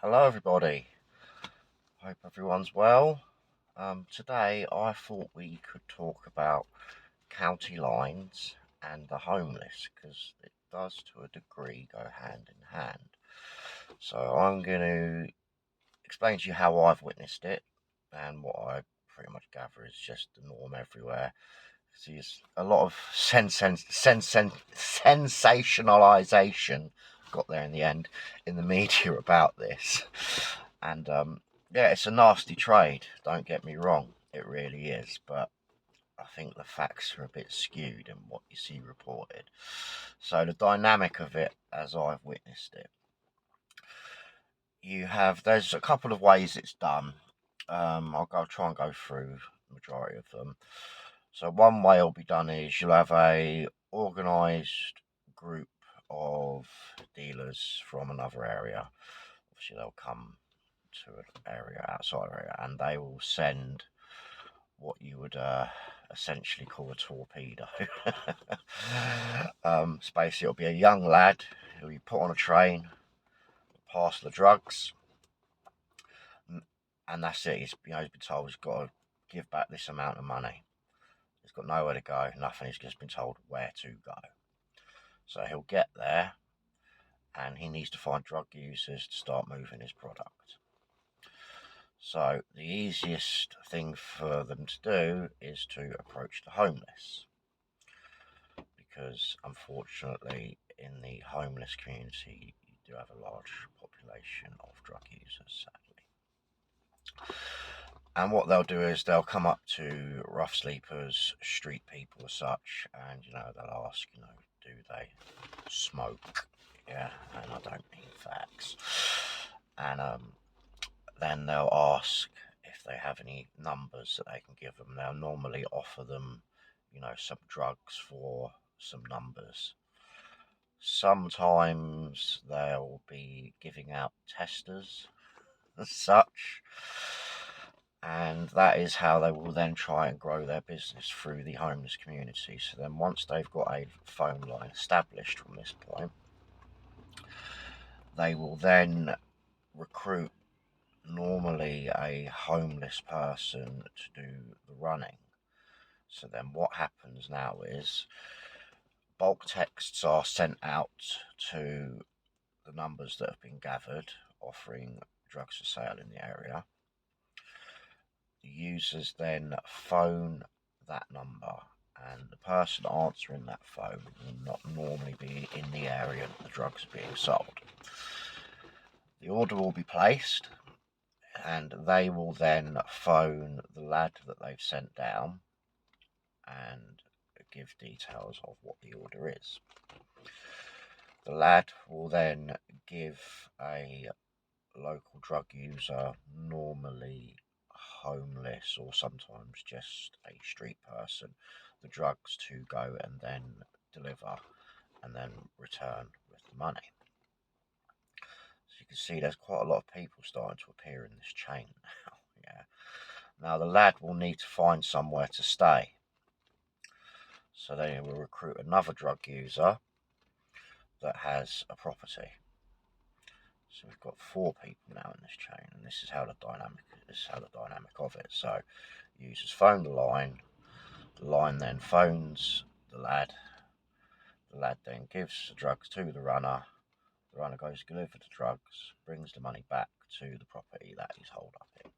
Hello, everybody. Hope everyone's well. Today, I thought we could talk about county lines and the homeless because it does, to a degree, go hand in hand. So, I'm going to explain to you how I've witnessed it and what I pretty much gather is just the norm everywhere. See, there's a lot of sensationalization, got there in the end, in the media about this. And yeah, it's a nasty trade, don't get me wrong, it really is. But I think the facts are a bit skewed in what you see reported. So, the dynamic of it, as I've witnessed it, there's a couple of ways it's done. I'll try and go through the majority of them. So one way it'll be done is you'll have a organised group of dealers from another area. Obviously, they'll come to an area outside area, and they will send what you would essentially call a torpedo. So basically, it'll be a young lad who you put on a train, pass the drugs, and that's it. He's been told he's got to give back this amount of money. He's got nowhere to go, nothing. He's just been told where to go. So he'll get there, and he needs to find drug users to start moving his product. So the easiest thing for them to do is to approach the homeless, because unfortunately in the homeless community you do have a large population of drug users, sadly. And what they'll do is they'll come up to rough sleepers, street people as such, and they'll ask, do they smoke? Yeah, and I don't mean facts. And then they'll ask if they have any numbers that they can give them. They'll normally offer them, some drugs for some numbers. Sometimes they'll be giving out testers as such, and that is how they will then try and grow their business through the homeless community. So then once they've got a phone line established from this point, they will then recruit normally a homeless person to do the running. So then what happens now is bulk texts are sent out to the numbers that have been gathered offering drugs for sale in the area. The users then phone that number, and the person answering that phone will not normally be in the area that the drugs are being sold. The order will be placed, and they will then phone the lad that they've sent down and give details of what the order is. The lad will then give a local drug user, normally homeless or sometimes just a street person, the drugs to go and then deliver and then return with the money. So you can see there's quite a lot of people starting to appear in this chain now. Yeah. Now the lad will need to find somewhere to stay. So they will recruit another drug user that has a property. So we've got 4 people now in this chain, and this is how the dynamic of it. So users phone the line then phones the lad then gives the drugs to the runner goes to deliver the drugs, brings the money back to the property that he's holed up in.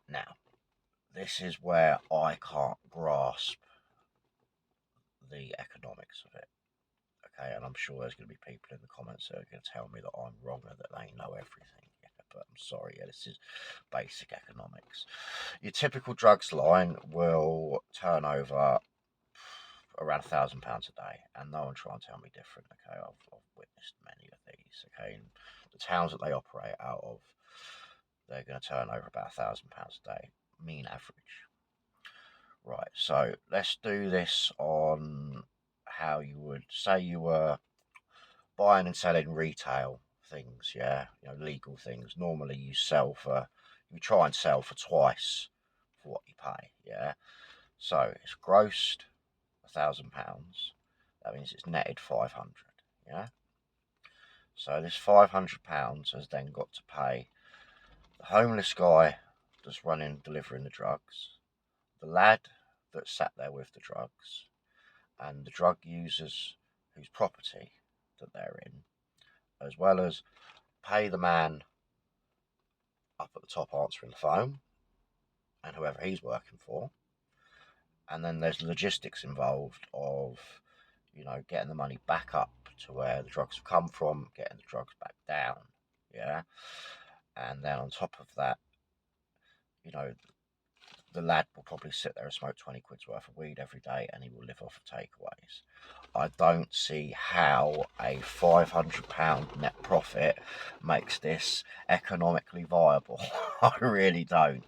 Now, this is where I can't grasp the economics of it. Okay, and I'm sure there's going to be people in the comments that are going to tell me that I'm wrong and that they know everything. Yeah, but I'm sorry, this is basic economics. Your typical drugs line will turn over around £1,000 a day, and no one try and tell me different. Okay, I've witnessed many of these. Okay, and the towns that they operate out of, they're going to turn over about £1,000 a day, mean average. Right, so let's do this on how you would say you were buying and selling retail things, yeah, legal things. Normally you try and sell for twice for what you pay, yeah. So it's grossed £1,000. That means it's netted 500, yeah. So this £500 has then got to pay the homeless guy that's delivering the drugs, the lad that sat there with the drugs, and the drug users whose property that they're in, as well as pay the man up at the top answering the phone and whoever he's working for. And then there's logistics involved of, getting the money back up to where the drugs have come from, getting the drugs back down. Yeah. And then on top of that, you know, the lad will probably sit there and smoke 20 quid's worth of weed every day and he will live off of takeaways. I don't see how a £500 net profit makes this economically viable. I really don't.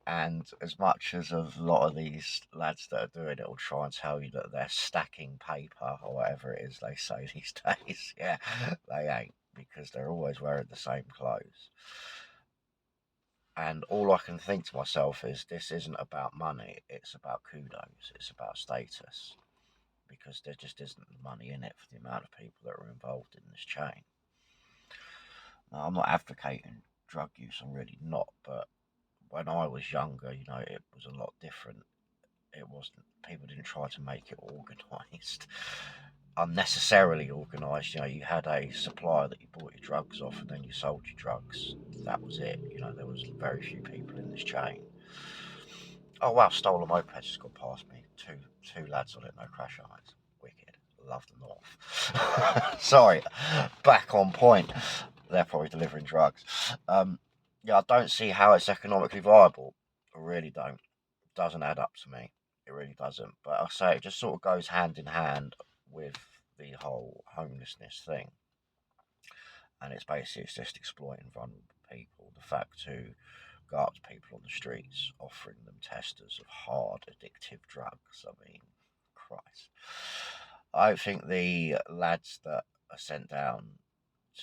And as much as a lot of these lads that are doing it will try and tell you that they're stacking paper or whatever it is they say these days, yeah, they ain't, because they're always wearing the same clothes. And all I can think to myself is, this isn't about money, it's about kudos, it's about status, because there just isn't the money in it for the amount of people that are involved in this chain. Now, I'm not advocating drug use, I'm really not, but when I was younger, it was a lot different. It wasn't, people didn't try to make it organised, unnecessarily organised. You had a supplier that you bought your drugs off and then you sold your drugs. That was it. There was very few people in this chain. Oh wow, stolen moped just got past me. Two lads on it, no crash eyes. Wicked. Love the North. Sorry, back on point. They're probably delivering drugs. Yeah, I don't see how it's economically viable. I really don't. It doesn't add up to me. It really doesn't. But I say it just sort of goes hand in hand with the whole homelessness thing. And it's just exploiting vulnerable people. The fact to go up to people on the streets, offering them testers of hard, addictive drugs. I mean, Christ. I think the lads that are sent down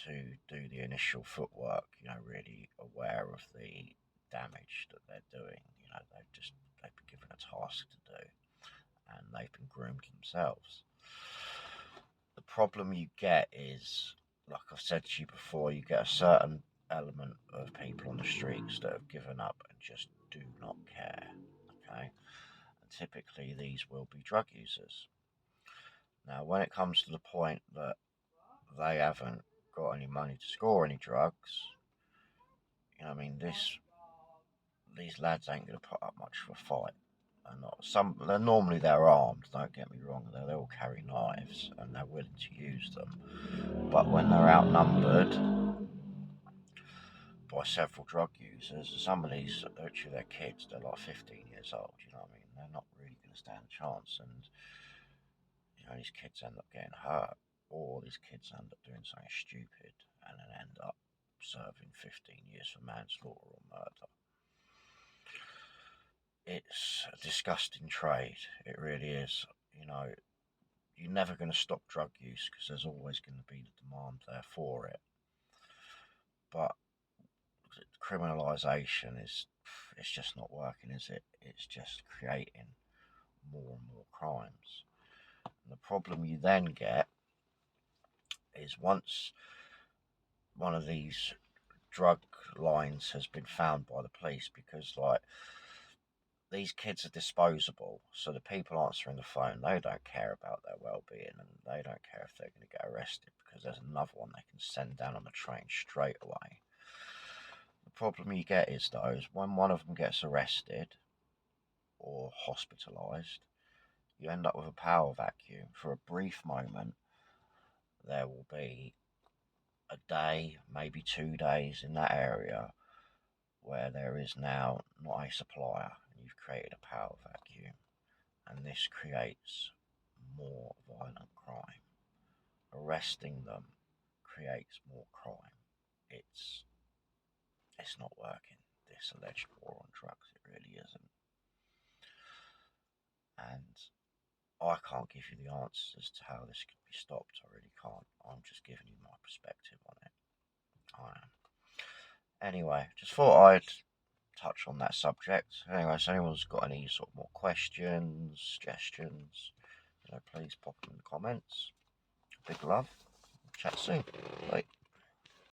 to do the initial footwork, really aware of the damage that they're doing. They've been given a task to do, and they've been groomed themselves. The problem you get is, like I've said to you before, you get a certain element of people on the streets that have given up and just do not care. Okay, and typically these will be drug users. Now, when it comes to the point that they haven't got any money to score any drugs, these lads ain't going to put up much of a fight. Normally they're armed. Don't get me wrong. They all carry knives and they're willing to use them. But when they're outnumbered by several drug users, some of these, actually, they're kids. They're like 15 years old. They're not really going to stand a chance, and these kids end up getting hurt, or these kids end up doing something stupid and then end up serving 15 years for manslaughter or murder. It's a disgusting trade. It really is. You're never going to stop drug use because there's always going to be the demand there for it. But criminalisation it's just not working, is it? It's just creating more and more crimes. And the problem you then get is, once one of these drug lines has been found by the police, because these kids are disposable, so the people answering the phone, they don't care about their well-being, and they don't care if they're going to get arrested, because there's another one they can send down on the train straight away. The problem you get is, though, is when one of them gets arrested or hospitalised, you end up with a power vacuum. For a brief moment, there will be a day, maybe 2 days in that area where there is now not a supplier, and you've created a power vacuum. And this creates more violent crime. Arresting them creates more crime. It's not working, this alleged war on drugs. It really isn't. And I can't give you the answers as to how this could be stopped. I really can't. I'm just giving you my perspective on it. I am. Anyway, just thought I'd touch on that subject. Anyway, so anyone's got any sort of more questions, suggestions, please pop them in the comments. Big love. Chat soon. Bye.